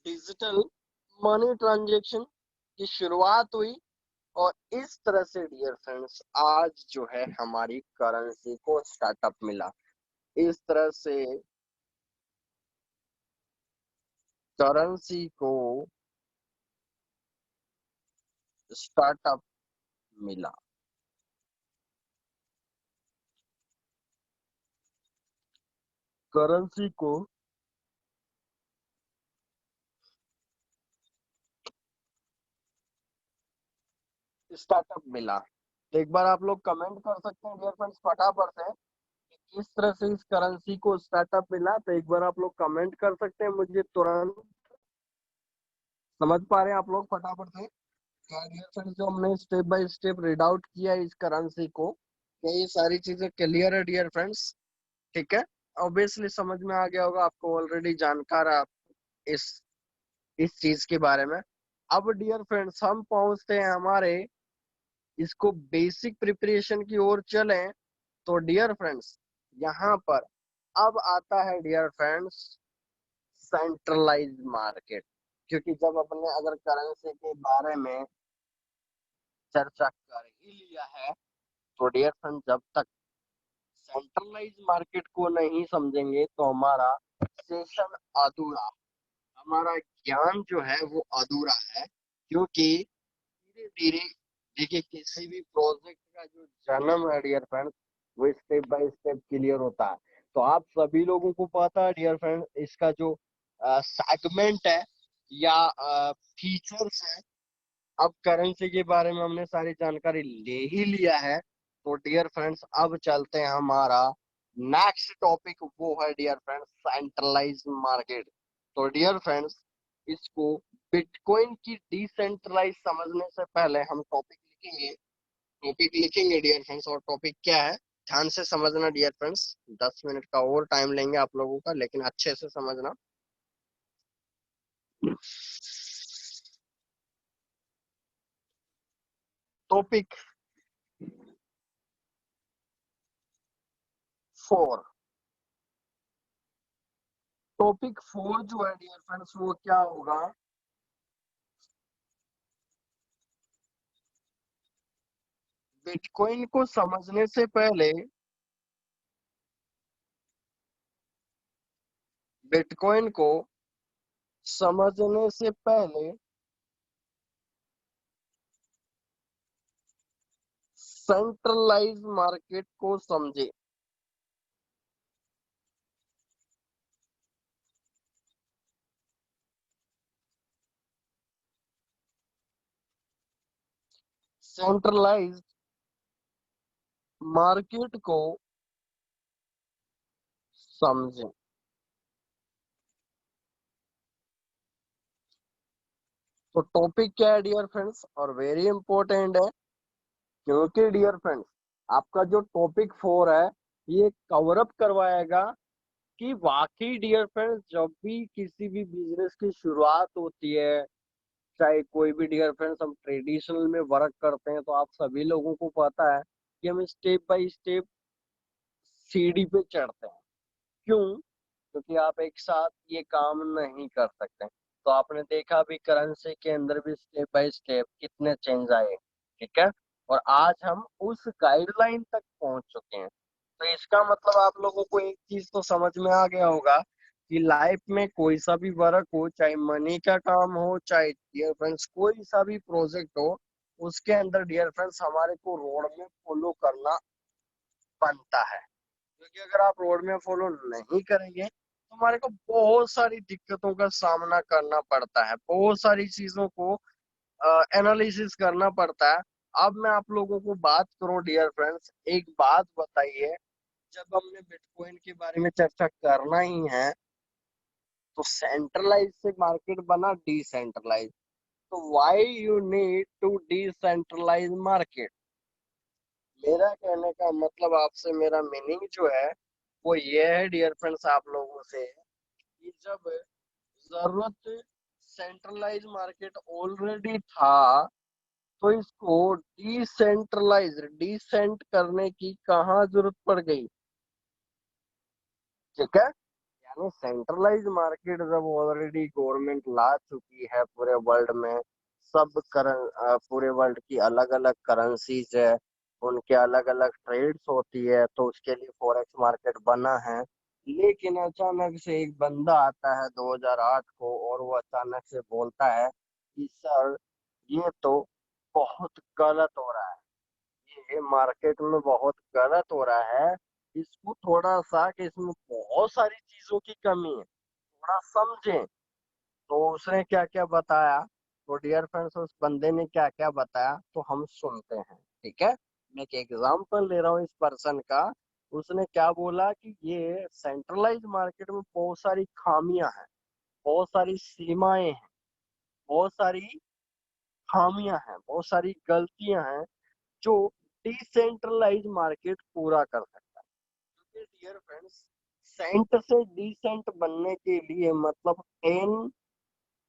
Digital money transaction की शुरुआत हुई, और इस तरह से डियर फ्रेंड्स आज जो है हमारी करेंसी को स्टार्टअप मिला। इस तरह से करेंसी को स्टार्टअप मिला। करेंसी को स्टार्टअप मिला। तो एक बार आप लोग कमेंट कर सकते हैं डियर फ्रेंड्स फटाफट से कि किस तरह से इस करेंसी को स्टार्टअप मिला। तो एक बार आप लोग कमेंट कर सकते हैं मुझे तुरंत। समझ पा रहे हैं आप लोग फटाफट से? क्या डियर फ्रेंड्स जो हमने step by step read out किया है इस करेंसी को, क्या ये सारी चीजें क्लियर है डियर फ्रेंड्स? ठीक है, ऑब्वियसली समझ में आ गया होगा आपको, ऑलरेडी जानकार है आप इस इस चीज के बारे में। अब डियर फ्रेंड्स हम पहुंचते हैं हमारे इसको बेसिक प्रिपरेशन की ओर चले। तो डियर फ्रेंड्स यहाँ पर अब आता है डियर फ्रेंड्स सेंट्रलाइज मार्केट। क्योंकि जब अपने अगर करेंसी के बारे में चर्चा कर ही लिया है, तो डियर फ्रेंड जब तक सेंट्रलाइज मार्केट को नहीं समझेंगे तो हमारा सेशन अधूरा, हमारा ज्ञान जो है वो अधूरा है। क्योंकि धीरे धीरे देखिए किसी भी प्रोजेक्ट का जो जन्म है डियर फ्रेंड्स वो स्टेप बाय स्टेप क्लियर होता है। तो आप सभी लोगों को पता है डियर फ्रेंड इसका जो सेगमेंट है या फीचर्स है। अब करेंसी के बारे में हमने सारी जानकारी ले ही लिया है, तो डियर फ्रेंड्स अब चलते हैं हमारा नेक्स्ट टॉपिक, वो है डियर फ्रेंड्स सेंट्रलाइज मार्केट। तो डियर फ्रेंड्स इसको बिटकॉइन की डिसेंट्रलाइज समझने से पहले हम टॉपिक लिखेंगे डियर फ्रेंड्स। और टॉपिक क्या है ध्यान से समझना डियर फ्रेंड्स, 10 मिनट का और टाइम लेंगे आप लोगों का, लेकिन अच्छे से समझना। टॉपिक 4, टॉपिक 4 जो है डियर फ्रेंड्स वो क्या होगा? बिटकॉइन को समझने से पहले बिटकॉइन को समझने से पहले सेंट्रलाइज मार्केट को समझे। सेंट्रलाइज मार्केट को समझे। तो टॉपिक क्या है डियर फ्रेंड्स, और वेरी इंपॉर्टेंट है, क्योंकि डियर फ्रेंड्स आपका जो टॉपिक 4 है ये कवर अप करवाएगा कि वाकई डियर फ्रेंड्स जब भी किसी भी बिजनेस की शुरुआत होती है, चाहे कोई भी डियर फ्रेंड्स हम ट्रेडिशनल में वर्क करते हैं, तो आप सभी लोगों को पता है कि हम स्टेप बाय स्टेप सीढ़ी पे चढ़ते हैं। क्यों? क्योंकि आप एक साथ ये काम नहीं कर सकते। तो आपने देखा भी करेंसी के अंदर भी स्टेप बाय स्टेप कितने चेंज आए, ठीक है। और आज हम उस गाइडलाइन तक पहुंच चुके हैं। तो इसका मतलब आप लोगों को एक चीज तो समझ में आ गया होगा कि लाइफ में कोई सा भी वर्क हो, चाहे मनी का काम हो, चाहे डियर फ्रेंड्स कोई सा भी प्रोजेक्ट हो, उसके अंदर डियर फ्रेंड्स हमारे को रोड में फॉलो करना बनता है। क्योंकि अगर आप रोड में फॉलो नहीं करेंगे तो हमारे को बहुत सारी दिक्कतों का सामना करना पड़ता है, बहुत सारी चीजों को एनालिसिस करना पड़ता है। अब मैं आप लोगों को बात करूं डियर फ्रेंड्स, एक बात बताइए, जब हमने बिटकॉइन के बारे में चर्चा करना ही है तो सेंट्रलाइज से मार्केट बना डिसेंट्रलाइज। तो why you need to decentralize market. मेरा कहने का मतलब आपसे मेरा मीनिंग जो है वो ये है डियर फ्रेंड्स आप लोगों से, कि जब जरूरत सेंट्रलाइज मार्केट ऑलरेडी था तो इसको डिसेंट्रलाइज डिसेंट करने की कहाँ जरूरत पड़ गई, ठीक है। यानी सेंट्रलाइज मार्केट जब ऑलरेडी गवर्नमेंट ला चुकी है पूरे वर्ल्ड में, पूरे वर्ल्ड की अलग अलग करेंसीज है, उनके अलग अलग ट्रेड्स होती है, तो उसके लिए फॉरेक्स मार्केट बना है। लेकिन अचानक से एक बंदा आता है 2008 को और वो अचानक से बोलता है कि सर ये तो बहुत गलत हो रहा है, ये मार्केट में बहुत गलत हो रहा है, इसको थोड़ा सा कि इसमें बहुत सारी चीजों की कमी है, थोड़ा समझें। तो उसने क्या क्या बताया, तो डियर फ्रेंड्स उस बंदे ने क्या क्या बताया तो हम सुनते हैं, ठीक है। मैं एक एग्जांपल ले रहा हूँ इस पर्सन का। उसने क्या बोला कि ये सेंट्रलाइज मार्केट में बहुत सारी खामियां हैं, बहुत सारी सीमाएं हैं, बहुत सारी खामियां हैं, बहुत सारी गलतियां हैं जो डिसेंट्रलाइज मार्केट पूरा कर सकता है। क्योंकि डियर फ्रेंड्स सेंट से डिसेंट बनने के लिए मतलब 10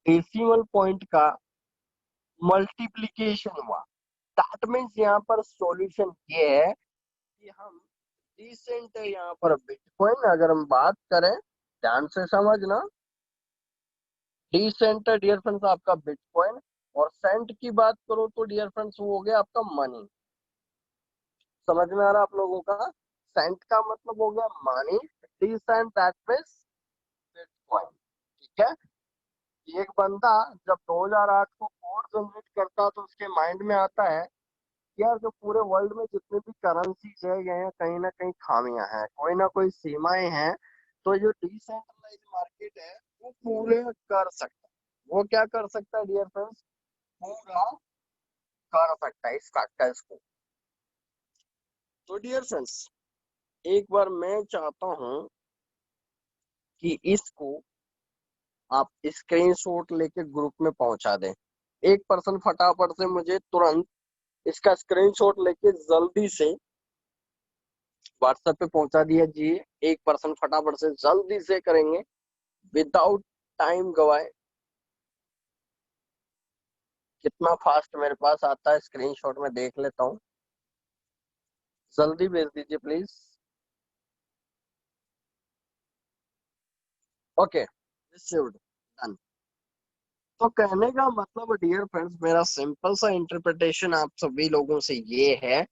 डेसिमल पॉइंट का मल्टीप्लिकेशन हुआ। दैट मीन्स यहाँ पर सॉल्यूशन ये है कि हम डिसेंट है यहाँ पर बिटकॉइन, अगर हम बात करें ध्यान से समझना, डिसेंट है डियर फ्रेंड्स आपका बिटकॉइन, और सेंट की बात करो तो डियर फ्रेंड्स वो हो गया आपका मनी। समझ में आ रहा है आप लोगों का, सेंट का मतलब हो गया money, decent that means bitcoin, ठीक है। एक बंदा जब 2008 को कोड जनरेट करता तो उसके माइंड में आता है कि यार जो पूरे वर्ल्ड में जितने भी करेंसीज है ये कहीं ना कहीं खामियां हैं, कोई ना कोई सीमाएं हैं, तो जो डिसेंट्रलाइज मार्केट है वो पूरे कर सकता है। वो क्या कर सकता है डियर फ्रेंड्स, पूरा कर सकता है इस फैक्टर्स को। तो डियर फ्रेंड्स एक बार मैं चाहता हूं कि इसको आप स्क्रीनशॉट लेके ग्रुप में पहुंचा दें। एक पर्सन फटाफट से मुझे तुरंत इसका स्क्रीनशॉट लेके जल्दी से व्हाट्सएप पे पहुंचा दिया जी। एक पर्सन फटाफट से जल्दी से करेंगे विदाउट टाइम गवाए। कितना फास्ट मेरे पास आता है स्क्रीनशॉट में देख लेता हूँ, जल्दी भेज दीजिए प्लीज। Okay received, done. तो कहने का मतलब डियर फ्रेंड्स मेरा सिंपल सा इंटरप्रिटेशन आप सभी लोगों से ये है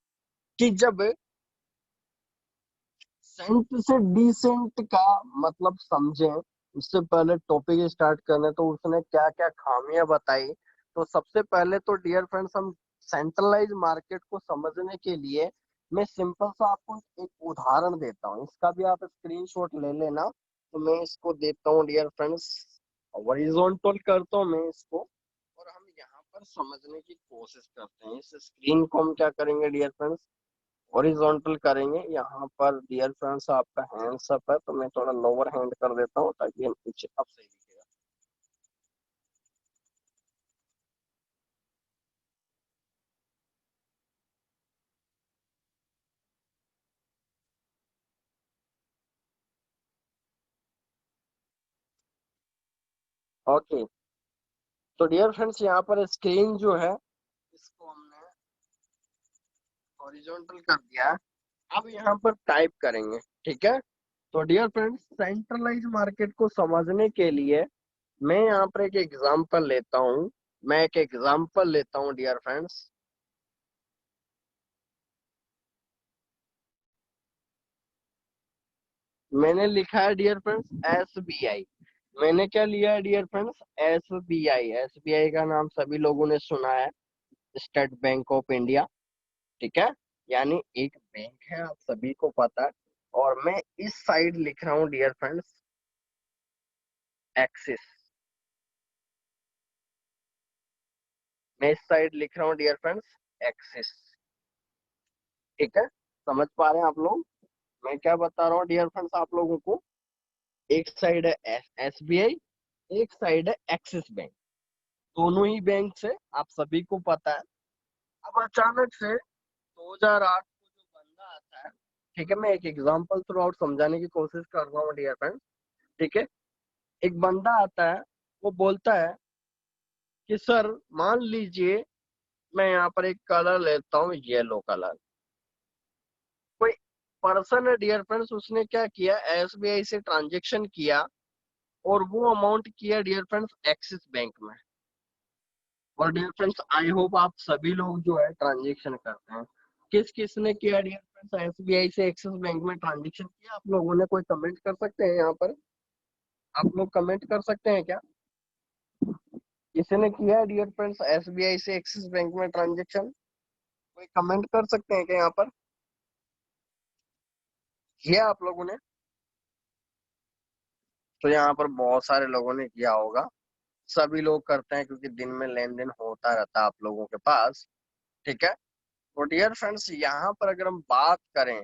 कि जब सेंट से डिसेंट का मतलब समझें, इससे पहले टॉपिक स्टार्ट करने तो उसने क्या क्या खामियां बताई। तो सबसे पहले तो डियर फ्रेंड्स हम सेंट्रलाइज मार्केट को समझने के लिए मैं सिंपल सा आपको एक उदाहरण देता हूँ, इसका भी आप स्क्रीनशॉट ले लेना। तो मैं इसको देता हूँ डियर फ्रेंड्स, हॉरिजॉन्टल करता हूँ मैं इसको, और हम यहाँ पर समझने की कोशिश करते हैं। इस स्क्रीन को हम क्या करेंगे डियर फ्रेंड्स, हॉरिजॉन्टल करेंगे। यहाँ पर डियर फ्रेंड्स आपका हैंड्स अप है, तो मैं थोड़ा लोअर हैंड कर देता हूँ ताकि हम पीछे अब सही दिखेगा। ओके, तो डियर फ्रेंड्स यहाँ पर स्क्रीन जो है इसको हमने हॉरिजॉन्टल कर दिया। अब यहाँ पर टाइप करेंगे, ठीक है। तो डियर फ्रेंड्स सेंट्रलाइज मार्केट को समझने के लिए मैं यहाँ पर एक एग्जांपल लेता हूँ। मैं एक एग्जांपल लेता हूँ डियर फ्रेंड्स। मैंने लिखा है डियर फ्रेंड्स SBI। मैंने क्या लिया है डियर फ्रेंड्स, SBI। SBI का नाम सभी लोगों ने सुना है, स्टेट बैंक ऑफ इंडिया, ठीक है। यानी एक बैंक है, आप सभी को पता है। और मैं इस साइड लिख रहा हूँ डियर फ्रेंड्स एक्सिस। मैं इस साइड लिख रहा हूँ डियर फ्रेंड्स एक्सिस, ठीक है। समझ पा रहे हैं आप लोग मैं क्या बता रहा हूँ डियर फ्रेंड्स आप लोगों को। एक साइड है SBI, एक साइड है एक्सिस बैंक। दोनों ही बैंक से आप सभी को पता है। अब अचानक से 2008 को जो बंदा आता है, ठीक है, मैं एक एग्जांपल थ्रू आउट समझाने की कोशिश कर रहा हूँ डियर फ्रेंड्स, ठीक है। एक बंदा आता है, वो बोलता है कि सर मान लीजिए मैं यहाँ पर एक कलर लेता हूँ, येलो कलर। कोई पर्सन है डियर फ्रेंड्स, उसने क्या किया, SBI से ट्रांजेक्शन किया और वो अमाउंट किया डियर फ्रेंड्स एक्सिस बैंक में। और डियर फ्रेंड्स आई होप आप सभी लोग जो है ट्रांजेक्शन करते हैं। किस किस ने किया डियर फ्रेंड्स SBI से एक्सिस बैंक में ट्रांजेक्शन किया, आप लोगों ने कोई कमेंट कर सकते हैं यहाँ पर, आप लोग कमेंट कर सकते हैं क्या। किसी ने किया है डियर फ्रेंड्स SBI से एक्सिस बैंक में ट्रांजेक्शन, कोई कमेंट कर सकते हैं क्या यहाँ पर, किया आप लोगों ने। तो यहाँ पर बहुत सारे लोगों ने किया होगा, सभी लोग करते हैं क्योंकि दिन में लेन देन होता रहता है आप लोगों के पास, ठीक है। तो डियर फ्रेंड्स यहाँ पर अगर हम बात करें,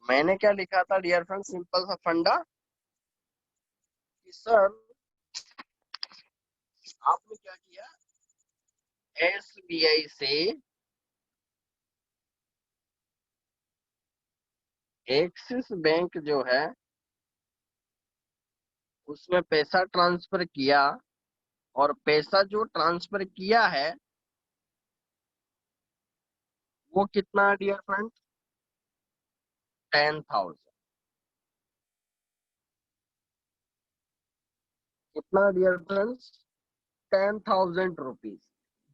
मैंने क्या लिखा था डियर फ्रेंड्स, सिंपल सा फंडा कि सर आपने क्या किया, SBI से एक्सिस बैंक जो है उसमें पैसा ट्रांसफर किया, और पैसा जो ट्रांसफर किया है वो कितना डियर फ्रेंड, 10,000। कितना dear friends, 10,000 rupees.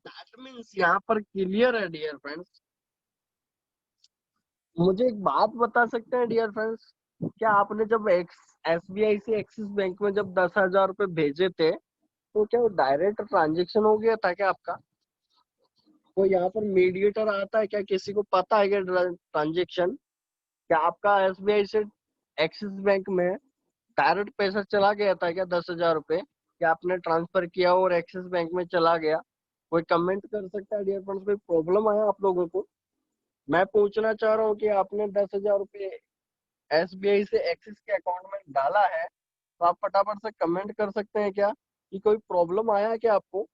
That means यहाँ पर क्लियर है डियर फ्रेंड्स। मुझे एक बात बता सकते हैं डियर फ्रेंड्स, क्या आपने जब SBI से एक्सिस बैंक में जब 10,000 रुपये भेजे थे, तो क्या वो डायरेक्ट ट्रांजेक्शन हो गया था क्या आपका, तो यहाँ पर मीडिएटर आता है क्या, किसी को पता है क्या ट्रांजेक्शन, क्या आपका SBI से एक्सिस बैंक में डायरेक्ट पैसा चला गया था क्या, 10,000 रुपये, क्या आपने ट्रांसफर किया और एक्सिस बैंक में चला गया। कोई कमेंट कर सकता है डियर फ्रेंड्स, कोई प्रॉब्लम आया आप लोगों को। मैं पूछना चाह रहा हूँ कि आपने 10,000 रुपये SBI से एक्सिस के अकाउंट में डाला है, तो आप फटाफट से कमेंट कर सकते हैं क्या कि कोई प्रॉब्लम आया है क्या आपको।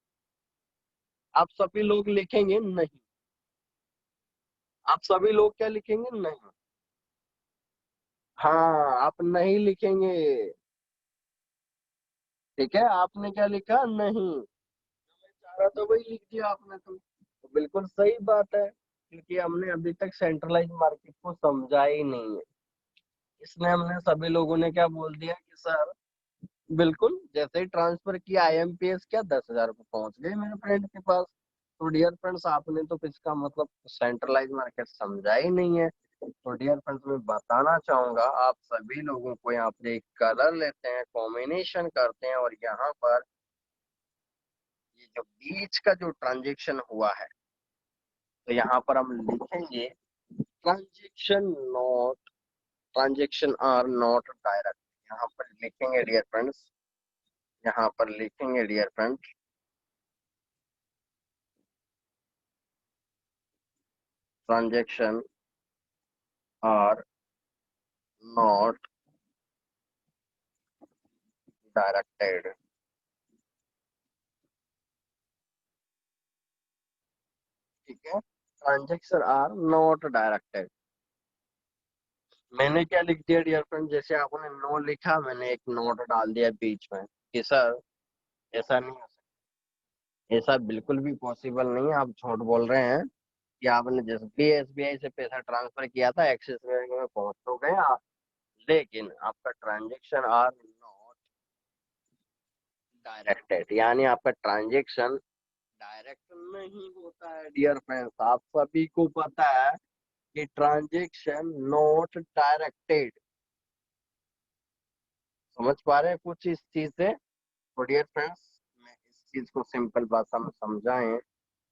आप सभी लोग लिखेंगे नहीं, आप सभी लोग क्या लिखेंगे, नहीं। हाँ आप नहीं लिखेंगे, ठीक है। आपने क्या लिखा, नहीं। मैं चाह रहा था वही लिख दिया आपने, तो बिल्कुल सही बात है, क्योंकि हमने अभी तक सेंट्रलाइज मार्केट को समझा ही नहीं है। इसमें हमने सभी लोगों ने क्या बोल दिया कि सर बिल्कुल जैसे ही ट्रांसफर किया IMPS क्या 10,000 रुपये पहुंच गए मेरे फ्रेंड के पास। तो डियर फ्रेंड्स आपने तो इसका मतलब सेंट्रलाइज मार्केट समझा ही नहीं है। तो डियर फ्रेंड्स मैं बताना चाहूंगा आप सभी लोगों को, यहाँ पे एक कलर लेते हैं, कॉम्बिनेशन करते हैं, और यहाँ पर ये जो बीच का जो ट्रांजेक्शन हुआ है, तो यहाँ पर हम लिखेंगे transaction not, transaction are not direct. यहाँ पर लिखेंगे डियर फ्रेंड्स, यहाँ पर लिखेंगे dear friends, transaction are not directed. ठीक है, ट्रांजेक्शन आर नॉट डायरेक्टेड। मैंने क्या लिख दिया डियर फ्रेंड, जैसे आपने नो लिखा, मैंने एक नोट डाल दिया बीच में कि सर ऐसा नहीं हो सकता, ऐसा बिल्कुल भी पॉसिबल नहीं है, आप झूठ बोल रहे हैं कि आपने जैसे भी एसबीआई से पैसा ट्रांसफर किया था एक्सिस बैंक में पहुंच तो गया, लेकिन आपका ट्रांजेक्शन आर नॉट डायरेक्टेड, यानी आपका ट्रांजेक्शन डायरेक्ट नहीं होता है डियर फ्रेंड्स। आप सभी को पता है कि ट्रांजेक्शन नॉट डायरेक्टेड। समझ पा रहे हैं कुछ इस चीज से? तो डियर फ्रेंड्स मैं इस चीज को सिंपल भाषा में समझाएं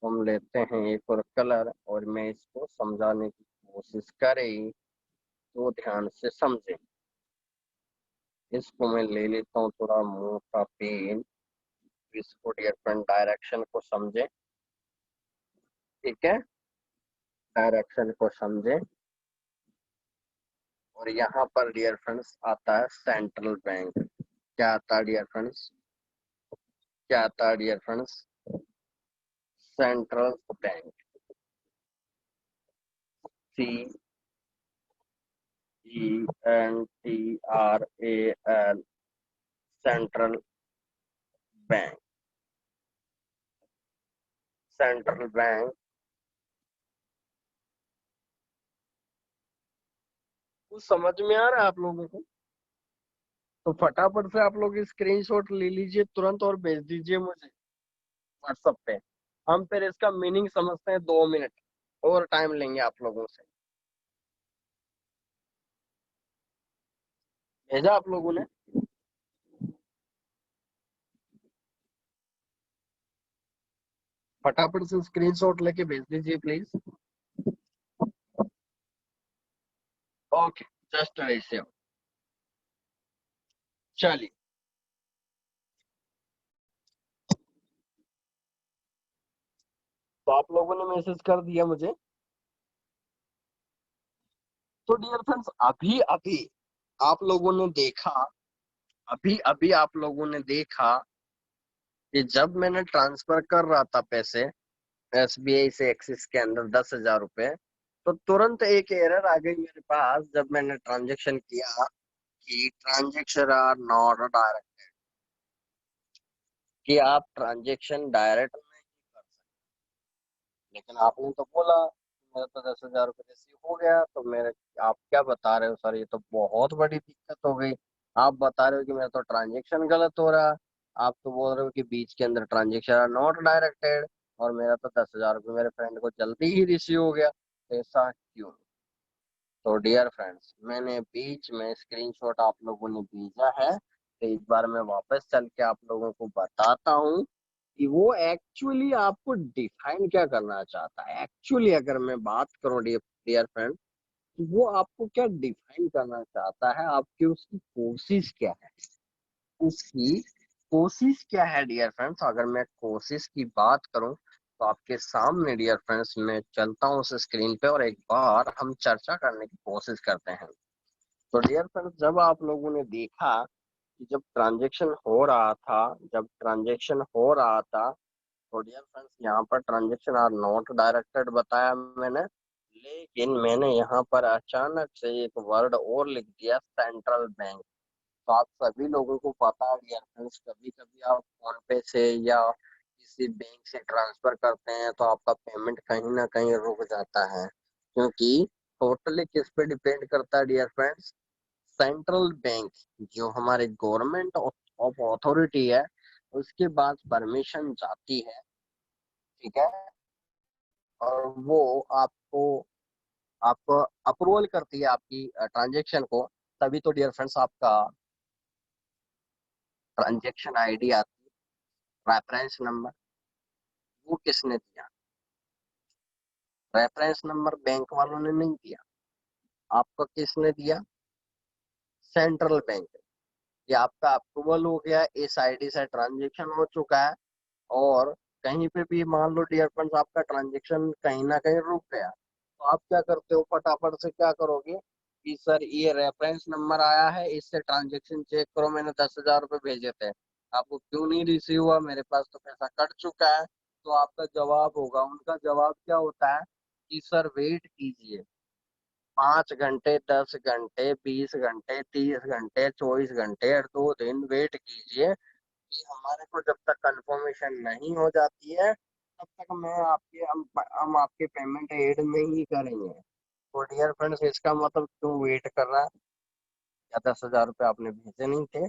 तो हम लेते हैं एक और कलर, और मैं इसको समझाने की कोशिश करें तो ध्यान से समझें। इसको मैं ले लेता हूँ थोड़ा मोटा पेन, इसको डियर फ्रेंड डायरेक्शन को समझें। ठीक है, डायरेक्शन को समझें, और यहाँ पर डियर फ्रेंड्स आता है सेंट्रल बैंक। क्या आता है डियर फ्रेंड्स? क्या आता है डियर फ्रेंड्स? सेंट्रल बैंक, सी ENTRAL, central bank. Central bank कुछ समझ में आ रहा है आप लोगों को? तो फटाफट से आप लोग स्क्रीनशॉट ले लीजिए तुरंत और भेज दीजिए मुझे व्हाट्सएप पे। हम फिर इसका मीनिंग समझते हैं, 2 मिनट और टाइम लेंगे आप लोगों से। भेजा आप लोगों ने? फटाफट से स्क्रीनशॉट लेके भेज दीजिए प्लीज। ओके, जस्ट ऐसे। चलिए, तो आप लोगों ने मैसेज कर दिया मुझे। तो डियर फ्रेंड्स अभी अभी आप लोगों ने देखा, अभी अभी आप लोगों ने देखा कि जब मैंने ट्रांसफर कर रहा था पैसे एसबीआई से एक्सिस के अंदर 10,000 रुपए, तो तुरंत एक एरर आ गई मेरे पास जब मैंने ट्रांजेक्शन किया कि ट्रांजेक्शन आर नॉट डायरेक्ट, कि आप ट्रांजेक्शन डायरेक्ट नहीं कर सकते। लेकिन आपने तो बोला मेरा तो 10,000 रुपये जैसे हो गया, तो मेरे, आप क्या बता रहे हो सर, ये तो बहुत बड़ी दिक्कत हो गई। आप बता रहे हो कि मेरा तो ट्रांजेक्शन गलत हो रहा, आप तो बोल रहे हो कि बीच के अंदर ट्रांजेक्शन आर नॉट डायरेक्टेड, और मेरा तो 10,000 रुपये मेरे फ्रेंड को जल्दी ही रिसीव हो गया, तो ऐसा क्यों? तो डियर फ्रेंड्स मैंने बीच में स्क्रीनशॉट आप लोगों ने भेजा है, तो इस बार मैं वापस चल के आप लोगों को बताता हूँ कि वो एक्चुअली आपको डिफाइन क्या करना चाहता है। एक्चुअली अगर मैं बात करूँ डियर डियर फ्रेंड, वो आपको क्या डिफाइन करना चाहता है, आपकी उसकी कोशिश क्या है, उसकी कोशिश क्या है डियर फ्रेंड्स। अगर मैं कोशिश की बात करूं तो आपके सामने डियर फ्रेंड्स मैं चलता हूं उस स्क्रीन पे, और एक बार हम चर्चा करने की कोशिश करते हैं। तो डियर फ्रेंड्स जब आप लोगों ने देखा कि जब ट्रांजेक्शन हो रहा था, जब ट्रांजेक्शन हो रहा था, तो डियर फ्रेंड्स यहाँ per transaction are not directed बताया मैंने, लेकिन मैंने यहाँ पर अचानक से एक वर्ड और लिख दिया, सेंट्रल बैंक। तो आप सभी लोगों को पता है डियर फ्रेंड्स, कभी कभी आप फोन पे से या किसी बैंक से ट्रांसफर करते हैं तो आपका पेमेंट कहीं ना कहीं रुक जाता है, क्योंकि टोटली किस पे डिपेंड करता है डियर फ्रेंड्स? सेंट्रल बैंक, जो हमारे गवर्नमेंट ऑफ अथॉरिटी है, उसके बाद परमिशन जाती है। ठीक है, और वो आपको आपको अप्रूवल करती है आपकी ट्रांजेक्शन को, तभी तो डियर फ्रेंड्स आपका ट्रांजेक्शन आईडी आती है। रेफरेंस नंबर वो किसने दिया? रेफरेंस नंबर बैंक वालों ने नहीं दिया, आपको किसने दिया? Central bank. ये आपका अप्रूवल हो गया, इस आईडी से ट्रांजेक्शन हो चुका है, और कहीं पे भी मान लो डियर फ्रेंड्स आपका ट्रांजेक्शन कहीं ना कहीं रुक गया, तो आप क्या करते हो? फटाफट से क्या करोगे कि सर ये रेफरेंस नंबर आया है, इससे ट्रांजेक्शन चेक करो, मैंने 10,000 रुपये भेजे थे, आपको क्यों नहीं रिसीव हुआ? मेरे पास तो पैसा कट चुका है। तो आपका जवाब होगा, उनका जवाब क्या होता है कि सर वेट कीजिए, 5 घंटे, 10 घंटे, 20 घंटे, 30 घंटे, 24 घंटे और 2 दिन वेट कीजिए, कि हमारे को जब तक कंफर्मेशन नहीं हो जाती है तब तक मैं आपके हम आपके पेमेंट एड नहीं करेंगे। तो डियर फ्रेंड्स, इसका मतलब क्यों वेट कर रहा है? या 10,000 रुपये आपने भेजे नहीं थे,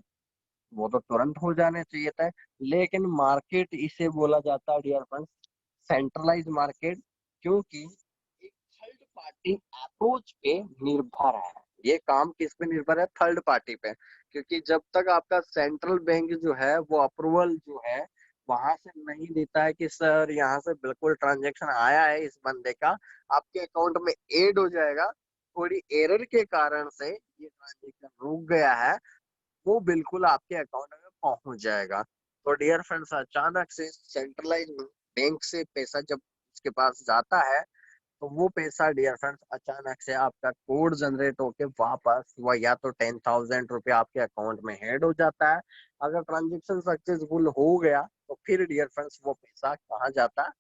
वो तो तुरंत हो जाने चाहिए था। लेकिन मार्केट इसे बोला जाता है डियर फ्रेंड्स सेंट्रलाइज मार्केट, क्योंकि एक थर्ड पार्टी अप्रोच पे निर्भर है। ये काम किस पे निर्भर है? थर्ड पार्टी पे। क्योंकि जब तक आपका सेंट्रल बैंक जो है वो अप्रूवल जो है वहां से नहीं देता है कि सर यहाँ से बिल्कुल ट्रांजेक्शन आया है इस बंदे का, आपके अकाउंट में एड हो जाएगा, थोड़ी एरर के कारण से ये ट्रांजेक्शन रुक गया है, वो बिल्कुल आपके अकाउंट में पहुंच जाएगा। तो डियर फ्रेंड्स, अचानक से सेंट्रलाइज बैंक से पैसा जब उसके पास जाता है, तो वो पैसा डियर फ्रेंड्स अचानक से आपका कोड जनरेट होके वापस हुआ, या तो 10,000 रुपये आपके अकाउंट में हेड हो जाता है। अगर ट्रांजेक्शन सक्सेसफुल हो गया तो फिर डियर फ्रेंड्स वो पैसा कहाँ जाता है?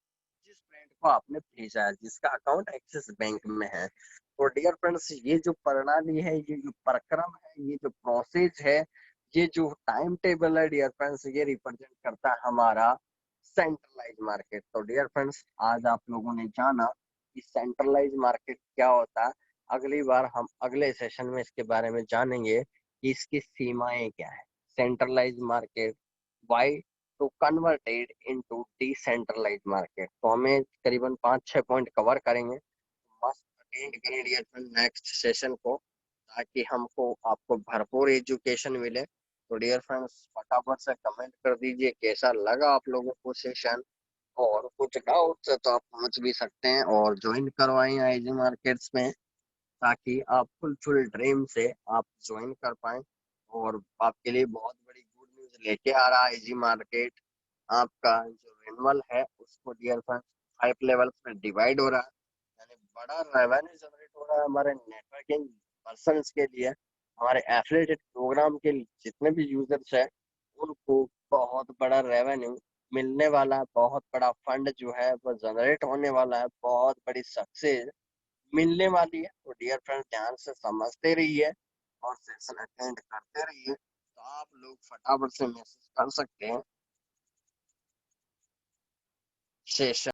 जिस फ्रेंड को आपने भेजा है, जिसका अकाउंट एक्सिस बैंक में है। तो डियर फ्रेंड्स, ये जो प्रणाली है, ये जो प्रक्रम है, ये जो प्रोसेस है, ये जो टाइम टेबल है डियर फ्रेंड्स, ये रिप्रेजेंट करता है हमारा सेंट्रलाइज मार्केट। तो डियर फ्रेंड्स, आज आप लोगों ने जाना कि सेंट्रलाइज मार्केट क्या होता है। अगली बार हम अगले सेशन में इसके बारे में जानेंगे कि इसकी सीमाएं क्या है। Centralize market, why to converted into decentralize market. तो हमें करीबन 5-6 पॉइंट कवर करेंगे। मस्त अटेंड करें डियर फ्रेंड नेक्स्ट सेशन को, ताकि हमको आपको भरपूर एजुकेशन मिले। तो डियर फ्रेंड्स, फटाफट से कमेंट कर दीजिए कैसा लगा आप लोगों को सेशन, और कुछ डाउट है तो आप पहुंच भी सकते हैं और ज्वाइन करवाएं आईजी मार्केट्स में, ताकि आप फुल ड्रीम से आप ज्वाइन कर पाए। और आपके लिए बहुत बड़ी गुड न्यूज लेके आ रहा है आईजी मार्केट। आपका जो रिन्यूअल है उसको डियर फ्रेंड्स 5 लेवल्स में डिवाइड हो रहा है, यानी बड़ा रेवेन्यू जनरेट हो रहा है हमारे नेटवर्किंग पर्सन के लिए। हमारे एफिलिएटेड प्रोग्राम के जितने भी यूजर्स हैं उनको बहुत बड़ा रेवेन्यू मिलने वाला है, बहुत बड़ा फंड जो है वो जनरेट होने वाला है, बहुत बड़ी सक्सेस मिलने वाली है। तो डियर फ्रेंड्स, ध्यान से समझते रहिए और सेशन अटेंड करते रहिए। तो आप लोग फटाफट से मैसेज कर सकते हैं सेशन